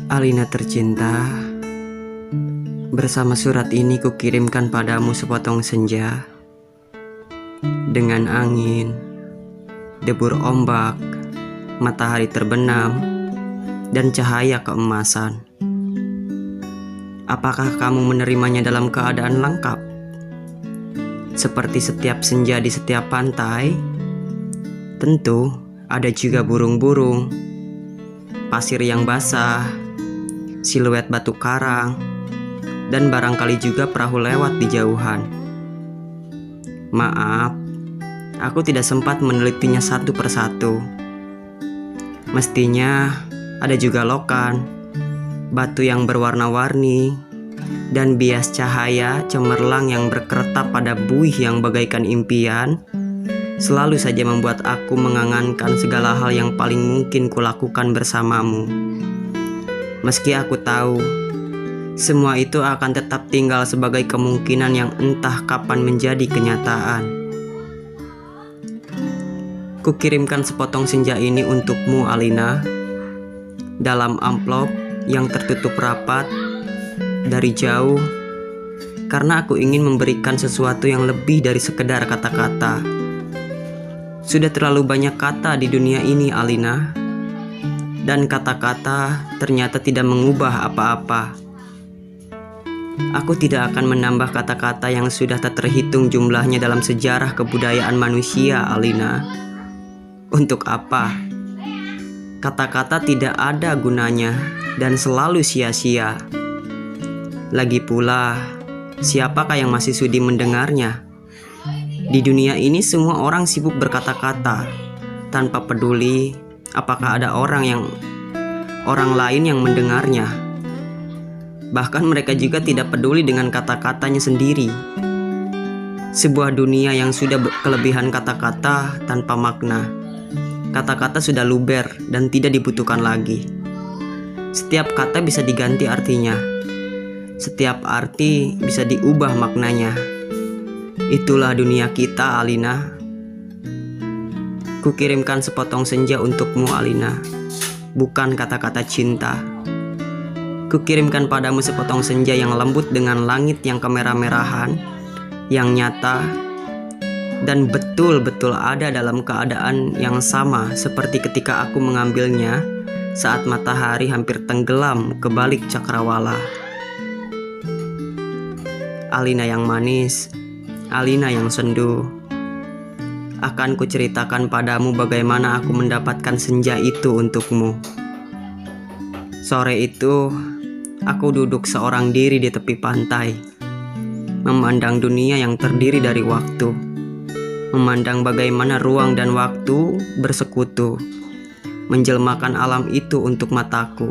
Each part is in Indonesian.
Alina tercinta, bersama surat ini kukirimkan padamu sepotong senja. Dengan angin, debur ombak, matahari terbenam, dan cahaya keemasan. Apakah kamu menerimanya dalam keadaan lengkap? Seperti setiap senja di setiap pantai, tentu ada juga burung-burung, pasir yang basah, siluet batu karang, dan barangkali juga perahu lewat di jauhan. Maaf, aku tidak sempat menelitinya satu persatu. Mestinya ada juga lokan, batu yang berwarna-warni, dan bias cahaya cemerlang yang berkeretap pada buih yang bagaikan impian, selalu saja membuat aku mengangankan segala hal yang paling mungkin kulakukan bersamamu. Meski aku tahu, semua itu akan tetap tinggal sebagai kemungkinan yang entah kapan menjadi kenyataan. Kukirimkan sepotong senja ini untukmu, Alina, dalam amplop yang tertutup rapat dari jauh, karena aku ingin memberikan sesuatu yang lebih dari sekedar kata-kata. Sudah terlalu banyak kata di dunia ini, Alina, dan kata-kata ternyata tidak mengubah apa-apa. Aku tidak akan menambah kata-kata yang sudah tak terhitung jumlahnya dalam sejarah kebudayaan manusia, Alina. Untuk apa? Kata-kata tidak ada gunanya dan selalu sia-sia. Lagi pula, siapakah yang masih sudi mendengarnya? Di dunia ini semua orang sibuk berkata-kata, tanpa peduli apakah ada orang lain yang mendengarnya. Bahkan mereka juga tidak peduli dengan kata-katanya sendiri. Sebuah dunia yang sudah kelebihan kata-kata tanpa makna. Kata-kata sudah luber dan tidak dibutuhkan lagi. Setiap kata bisa diganti artinya. Setiap arti bisa diubah maknanya. Itulah dunia kita, Alina. Kukirimkan sepotong senja untukmu, Alina, bukan kata-kata cinta. Kukirimkan padamu sepotong senja yang lembut dengan langit yang kemerah-merahan, yang nyata, dan betul-betul ada dalam keadaan yang sama seperti ketika aku mengambilnya saat matahari hampir tenggelam ke balik cakrawala. Alina yang manis, Alina yang sendu, akan kuceritakan padamu bagaimana aku mendapatkan senja itu untukmu. Sore itu, aku duduk seorang diri di tepi pantai, memandang dunia yang terdiri dari waktu, memandang bagaimana ruang dan waktu bersekutu, menjelmakan alam itu untuk mataku.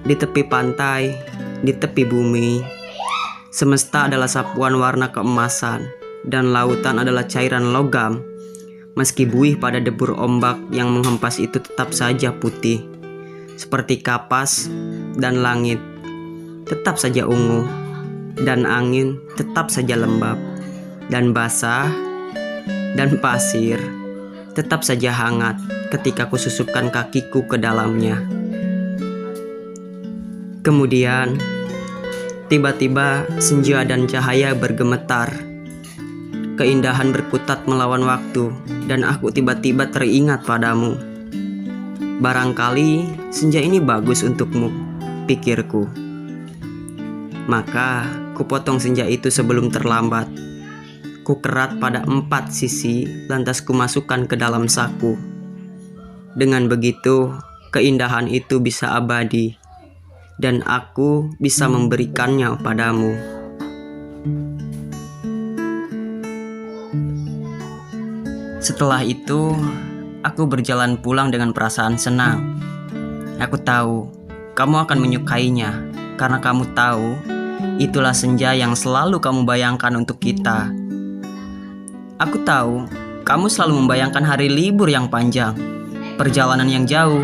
Di tepi pantai, di tepi bumi, semesta adalah sapuan warna keemasan, dan lautan adalah cairan logam. Meski buih pada debur ombak yang menghempas itu tetap saja putih, seperti kapas, dan langit tetap saja ungu, dan angin tetap saja lembab, dan basah, dan pasir tetap saja hangat ketika kususupkan kakiku ke dalamnya. Kemudian tiba-tiba senja dan cahaya bergemetar. Keindahan berkutat melawan waktu, dan aku tiba-tiba teringat padamu. Barangkali senja ini bagus untukmu, pikirku. Maka kupotong senja itu sebelum terlambat. Kukerat pada 4 sisi, lantas kumasukkan ke dalam saku. Dengan begitu, keindahan itu bisa abadi, dan aku bisa memberikannya padamu. Setelah itu, aku berjalan pulang dengan perasaan senang. Aku tahu kamu akan menyukainya, karena kamu tahu itulah senja yang selalu kamu bayangkan untuk kita. Aku tahu kamu selalu membayangkan hari libur yang panjang, perjalanan yang jauh,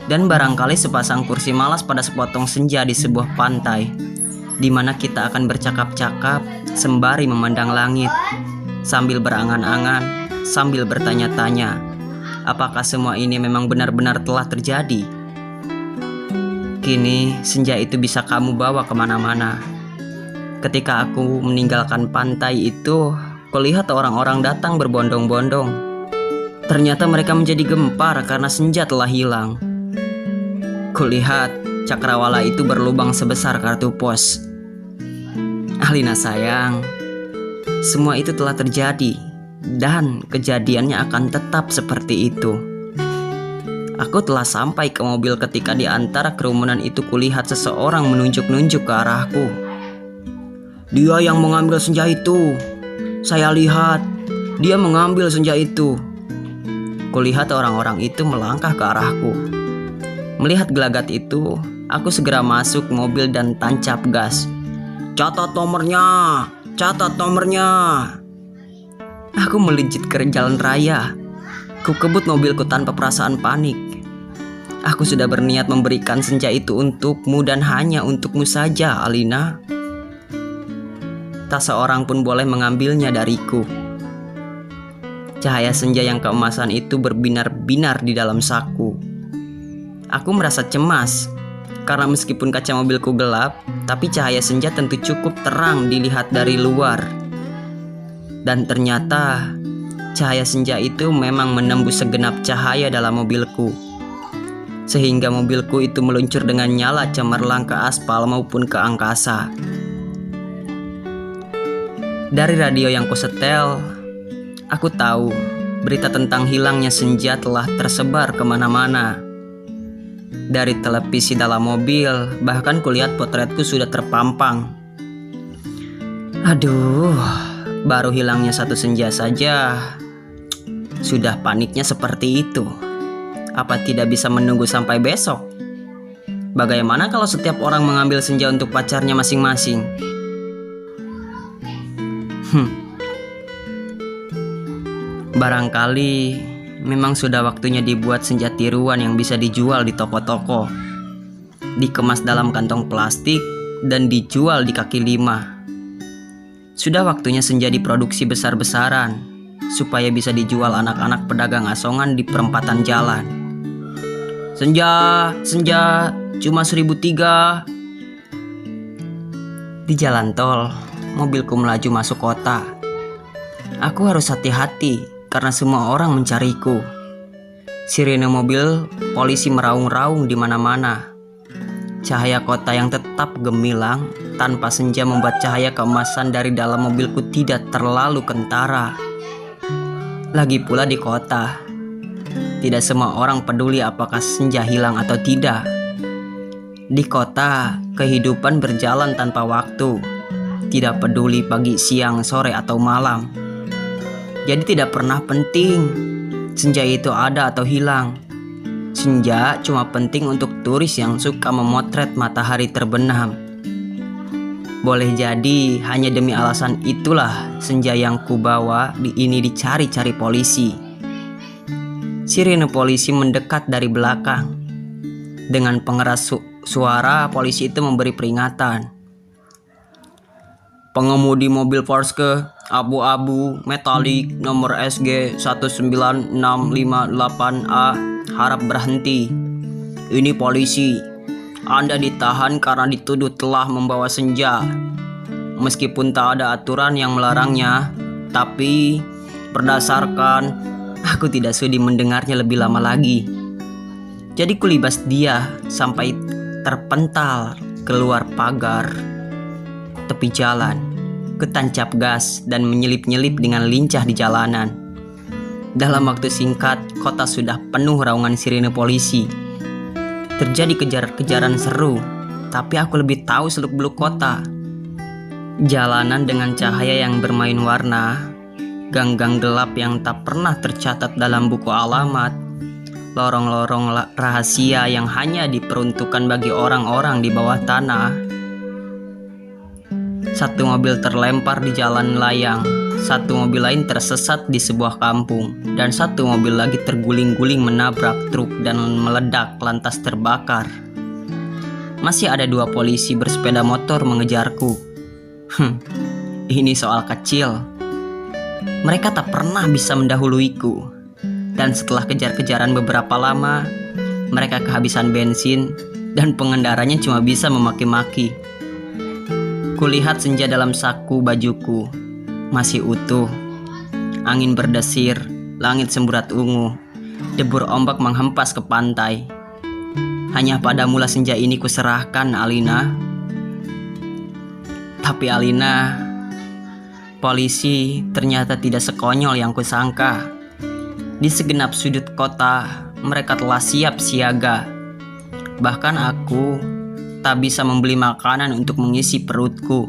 dan barangkali sepasang kursi malas pada sepotong senja di sebuah pantai, di mana kita akan bercakap-cakap sembari memandang langit, sambil berangan-angan, sambil bertanya-tanya, Apakah semua ini memang benar-benar telah terjadi? Kini senja itu bisa kamu bawa kemana-mana. Ketika aku meninggalkan pantai itu, kulihat orang-orang datang berbondong-bondong. Ternyata mereka menjadi gempar karena senja telah hilang. Kulihat cakrawala itu berlubang sebesar kartu pos. Alina sayang, semua itu telah terjadi dan kejadiannya akan tetap seperti itu. Aku telah sampai ke mobil ketika di antara kerumunan itu kulihat seseorang menunjuk-nunjuk ke arahku. Dia yang mengambil senja itu. Saya lihat, dia mengambil senja itu. Kulihat orang-orang itu melangkah ke arahku. Melihat gelagat itu, aku segera masuk mobil dan tancap gas. Catat nomornya, catat nomornya. Aku melejit ke jalan raya. Ku kebut mobilku tanpa perasaan panik. Aku sudah berniat memberikan senja itu untukmu dan hanya untukmu saja, Alina. Tak seorang pun boleh mengambilnya dariku. Cahaya senja yang keemasan itu berbinar-binar di dalam saku. Aku merasa cemas, karena meskipun kaca mobilku gelap, tapi cahaya senja tentu cukup terang dilihat dari luar. Dan ternyata, cahaya senja itu memang menembus segenap cahaya dalam mobilku. Sehingga mobilku itu meluncur dengan nyala cemerlang ke aspal maupun ke angkasa. Dari radio yang kusetel, aku tahu berita tentang hilangnya senja telah tersebar kemana-mana. Dari televisi dalam mobil, bahkan kulihat potretku sudah terpampang. Aduh, baru hilangnya satu senja saja, sudah paniknya seperti itu. Apa tidak bisa menunggu sampai besok? Bagaimana kalau setiap orang mengambil senja untuk pacarnya masing-masing? Barangkali memang sudah waktunya dibuat senja tiruan yang bisa dijual di toko-toko, dikemas dalam kantong plastik dan dijual di kaki lima. Sudah waktunya senja diproduksi besar-besaran supaya bisa dijual anak-anak pedagang asongan di perempatan jalan. Senja, senja, cuma 1.003. Di jalan tol, mobilku melaju masuk kota. Aku harus hati-hati karena semua orang mencariku. Sirene mobil polisi meraung-raung di mana-mana. Cahaya kota yang tetap gemilang tanpa senja membuat cahaya keemasan dari dalam mobilku tidak terlalu kentara. Lagi pula di kota, tidak semua orang peduli apakah senja hilang atau tidak. Di kota, kehidupan berjalan tanpa waktu, tidak peduli pagi, siang, sore, atau malam. Jadi tidak pernah penting senja itu ada atau hilang. Senja cuma penting untuk turis yang suka memotret matahari terbenam. Boleh jadi hanya demi alasan itulah senja yang kubawa ini dicari-cari polisi. Sirene polisi mendekat dari belakang. Dengan pengeras suara, polisi itu memberi peringatan. Pengemudi mobil Porsche abu-abu metalik nomor SG 19658A harap berhenti. Ini polisi. Anda ditahan karena dituduh telah membawa senja. Meskipun tak ada aturan yang melarangnya, tapi berdasarkan aku tidak sudi mendengarnya lebih lama lagi. Jadi kulibas dia sampai terpental keluar pagar tepi jalan, ketancap gas dan menyelip-nyelip dengan lincah di jalanan. Dalam waktu singkat, kota sudah penuh raungan sirine polisi. Terjadi kejar-kejaran seru, tapi aku lebih tahu seluk-beluk kota. Jalanan dengan cahaya yang bermain warna, gang-gang gelap yang tak pernah tercatat dalam buku alamat, lorong-lorong rahasia yang hanya diperuntukkan bagi orang-orang di bawah tanah. Satu mobil terlempar di jalan layang, satu mobil lain tersesat di sebuah kampung, dan satu mobil lagi terguling-guling menabrak truk dan meledak lantas terbakar. Masih ada 2 polisi bersepeda motor mengejarku. Ini soal kecil. Mereka tak pernah bisa mendahuluiku. Dan setelah kejar-kejaran beberapa lama, mereka kehabisan bensin dan pengendaranya cuma bisa memaki-maki. Kulihat senja dalam saku bajuku masih utuh. Angin berdesir, langit semburat ungu, debur ombak menghempas ke pantai. Hanya padamulah senja ini kuserahkan, Alina. Tapi Alina, polisi ternyata tidak sekonyol yang kusangka. Di segenap sudut kota, mereka telah siap siaga. Bahkan aku tak bisa membeli makanan untuk mengisi perutku.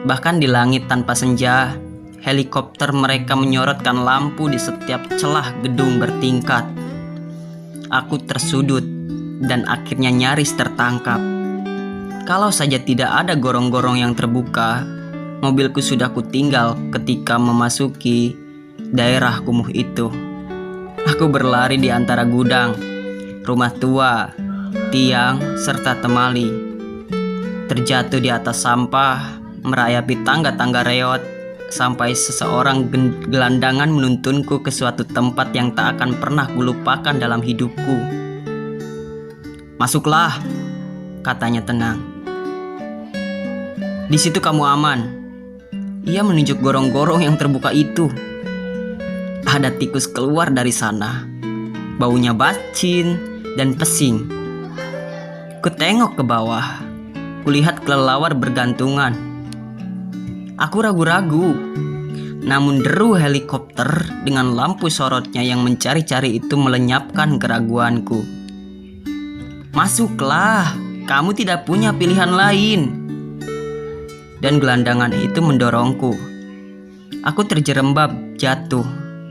Bahkan di langit tanpa senja, helikopter mereka menyorotkan lampu di setiap celah gedung bertingkat. Aku tersudut dan akhirnya nyaris tertangkap. Kalau saja tidak ada gorong-gorong yang terbuka, mobilku sudah kutinggal ketika memasuki daerah kumuh itu. Aku berlari di antara gudang, rumah tua, tiang, serta temali. Terjatuh di atas sampah, merayapi tangga-tangga reot, sampai seseorang gelandangan menuntunku ke suatu tempat yang tak akan pernah kulupakan dalam hidupku. "Masuklah," katanya tenang. "Di situ kamu aman." Ia menunjuk gorong-gorong yang terbuka itu. Ada tikus keluar dari sana. Baunya bacin dan pesing. Kutengok ke bawah. Kulihat kelelawar bergantungan. Aku ragu-ragu. Namun deru helikopter dengan lampu sorotnya yang mencari-cari itu melenyapkan keraguanku. "Masuklah, kamu tidak punya pilihan lain." Dan gelandangan itu mendorongku. Aku terjerembab jatuh.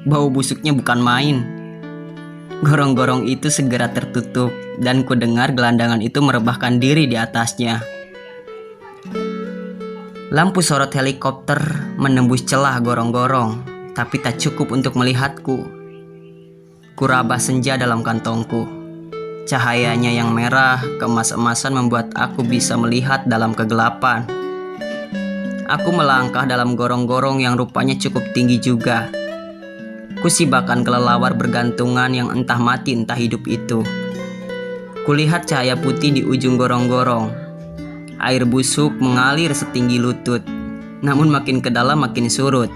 Bau busuknya bukan main. Gorong-gorong itu segera tertutup dan ku dengar gelandangan itu merebahkan diri di atasnya. Lampu sorot helikopter menembus celah gorong-gorong, tapi tak cukup untuk melihatku. Kuraba senja dalam kantongku. Cahayanya yang merah keemas-emasan membuat aku bisa melihat dalam kegelapan. Aku melangkah dalam gorong-gorong yang rupanya cukup tinggi juga. Kusibakan kelelawar bergantungan yang entah mati entah hidup itu. Kulihat cahaya putih di ujung gorong-gorong. Air busuk mengalir setinggi lutut, namun makin ke dalam makin surut.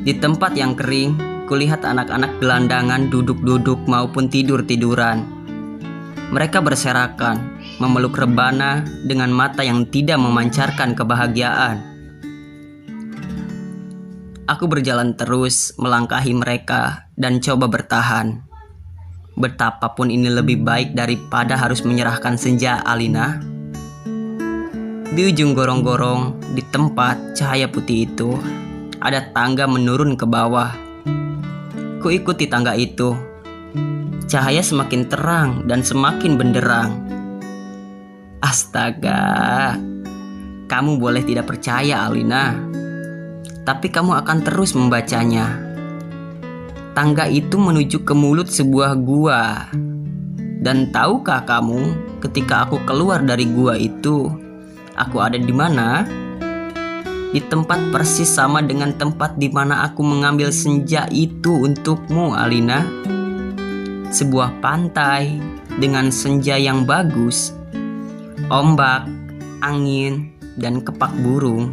Di tempat yang kering, kulihat anak-anak gelandangan duduk-duduk maupun tidur-tiduran. Mereka berserakan, memeluk rebana dengan mata yang tidak memancarkan kebahagiaan. Aku berjalan terus melangkahi mereka dan coba bertahan. Betapapun ini lebih baik daripada harus menyerahkan senja, Alina. Di ujung gorong-gorong, di tempat cahaya putih itu, ada tangga menurun ke bawah. Ku ikuti tangga itu. Cahaya semakin terang dan semakin benderang. Astaga, kamu boleh tidak percaya, Alina, tapi kamu akan terus membacanya. Tangga itu menuju ke mulut sebuah gua. Dan tahukah kamu, ketika aku keluar dari gua itu, aku ada di mana? Di tempat persis sama dengan tempat di mana aku mengambil senja itu untukmu, Alina. Sebuah pantai dengan senja yang bagus, ombak, angin, dan kepak burung.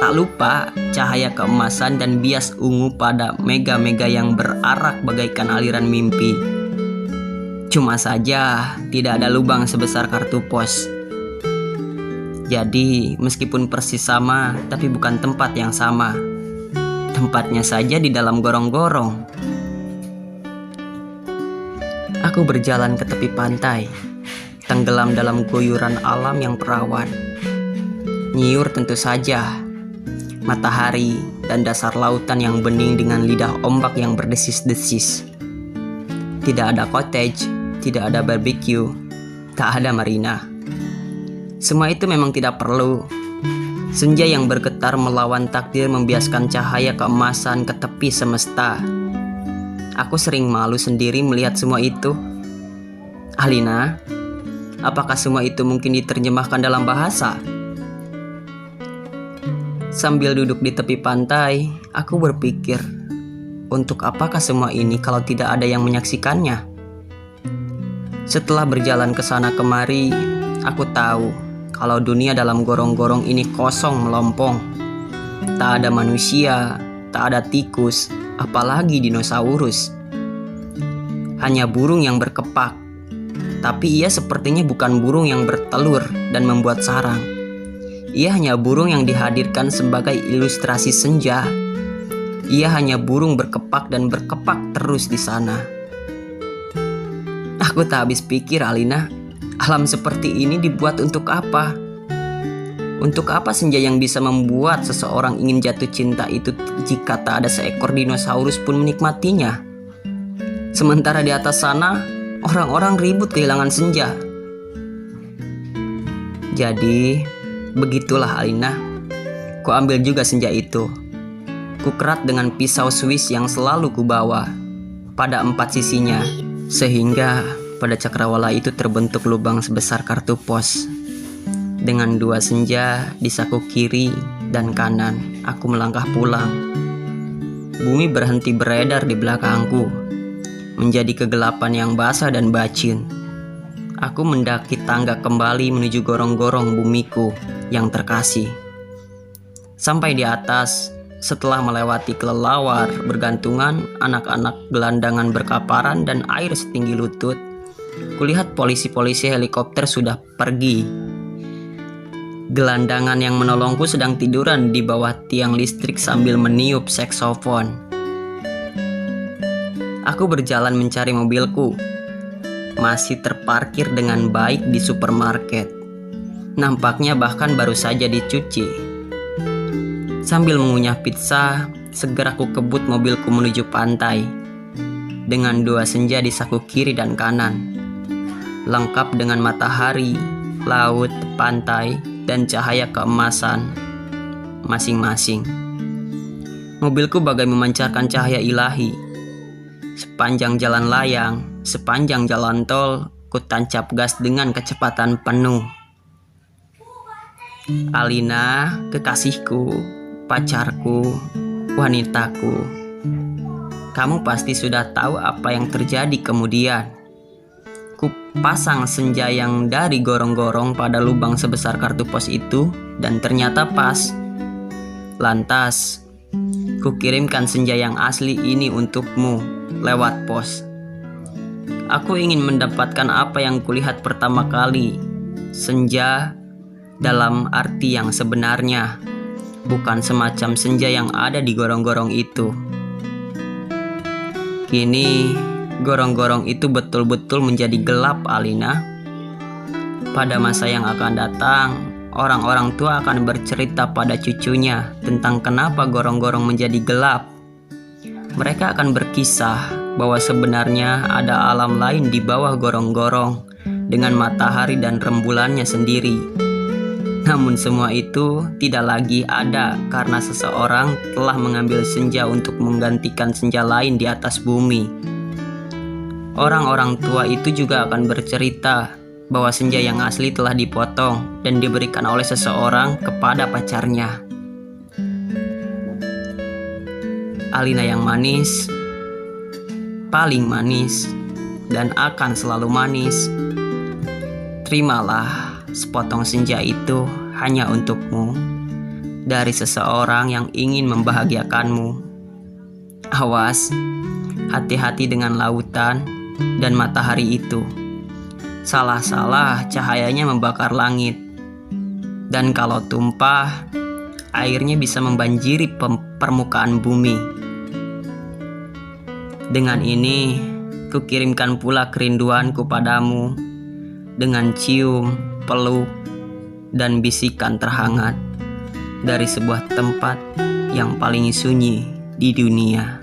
Tak lupa cahaya keemasan dan bias ungu pada mega-mega yang berarak bagaikan aliran mimpi. Cuma saja tidak ada lubang sebesar kartu pos. Jadi meskipun persis sama, tapi bukan tempat yang sama. Tempatnya saja di dalam gorong-gorong. Aku berjalan ke tepi pantai, tenggelam dalam guyuran alam yang perawan. Nyiur tentu saja. Matahari dan dasar lautan yang bening dengan lidah ombak yang berdesis-desis. Tidak ada cottage, tidak ada barbecue, tak ada marina. Semua itu memang tidak perlu. Senja yang bergetar melawan takdir membiaskan cahaya keemasan ke tepi semesta. Aku sering malu sendiri melihat semua itu. Alina, apakah semua itu mungkin diterjemahkan dalam bahasa? Sambil duduk di tepi pantai, aku berpikir, untuk apakah semua ini kalau tidak ada yang menyaksikannya? Setelah berjalan ke sana kemari, aku tahu kalau dunia dalam gorong-gorong ini kosong melompong. Tak ada manusia, tak ada tikus, apalagi dinosaurus. Hanya burung yang berkepak. Tapi ia sepertinya bukan burung yang bertelur dan membuat sarang. Ia hanya burung yang dihadirkan sebagai ilustrasi senja. Ia hanya burung berkepak dan berkepak terus di sana. Aku tak habis pikir, Alina. Alam seperti ini dibuat untuk apa? Untuk apa senja yang bisa membuat seseorang ingin jatuh cinta itu jika tak ada seekor dinosaurus pun menikmatinya? Sementara di atas sana, orang-orang ribut kehilangan senja. Jadi, begitulah Alina. Ku ambil juga senja itu. Ku kerat dengan pisau Swiss yang selalu ku bawa pada 4 sisinya, sehingga pada cakrawala itu terbentuk lubang sebesar kartu pos. Dengan 2 senja di saku kiri dan kanan, aku melangkah pulang. Bumi berhenti beredar di belakangku, menjadi kegelapan yang basah dan bacin. Aku mendaki tangga kembali menuju gorong-gorong bumiku yang terkasih. Sampai di atas, setelah melewati kelelawar bergantungan, anak-anak gelandangan berkaparan, dan air setinggi lutut, kulihat polisi-polisi helikopter sudah pergi. Gelandangan yang menolongku sedang tiduran di bawah tiang listrik sambil meniup saksofon. Aku berjalan mencari mobilku. Masih terparkir dengan baik di supermarket. Nampaknya bahkan baru saja dicuci. Sambil mengunyah pizza, segera aku kebut mobilku menuju pantai. Dengan 2 senja di saku kiri dan kanan. Lengkap dengan matahari, laut, pantai, dan cahaya keemasan masing-masing. Mobilku bagai memancarkan cahaya ilahi. Sepanjang jalan layang, sepanjang jalan tol, ku tancap gas dengan kecepatan penuh. Alina, kekasihku, pacarku, wanitaku. Kamu pasti sudah tahu apa yang terjadi kemudian. Ku pasang senja yang dari gorong-gorong pada lubang sebesar kartu pos itu, dan ternyata pas. Lantas, ku kirimkan senja yang asli ini untukmu lewat pos. Aku ingin mendapatkan apa yang kulihat pertama kali, senja dalam arti yang sebenarnya, bukan semacam senja yang ada di gorong-gorong itu. Kini, gorong-gorong itu betul-betul menjadi gelap, Alina. Pada masa yang akan datang, orang-orang tua akan bercerita pada cucunya tentang kenapa gorong-gorong menjadi gelap. Mereka akan berkisah bahwa sebenarnya ada alam lain di bawah gorong-gorong dengan matahari dan rembulannya sendiri. Namun semua itu tidak lagi ada karena seseorang telah mengambil senja untuk menggantikan senja lain di atas bumi. Orang-orang tua itu juga akan bercerita bahwa senja yang asli telah dipotong dan diberikan oleh seseorang kepada pacarnya. Alina yang manis, paling manis, dan akan selalu manis. Terimalah sepotong senja itu hanya untukmu dari seseorang yang ingin membahagiakanmu. Awas, hati-hati dengan lautan dan matahari itu. Salah-salah cahayanya membakar langit, dan kalau tumpah, airnya bisa membanjiri permukaan bumi. Dengan ini, kukirimkan pula kerinduanku padamu dengan cium, peluk, dan bisikan terhangat dari sebuah tempat yang paling sunyi di dunia.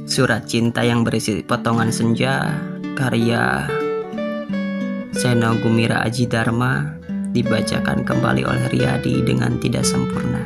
Surat cinta yang berisi potongan senja, karya Seno Gumira Aji Dharma, dibacakan kembali oleh Riyadi dengan tidak sempurna.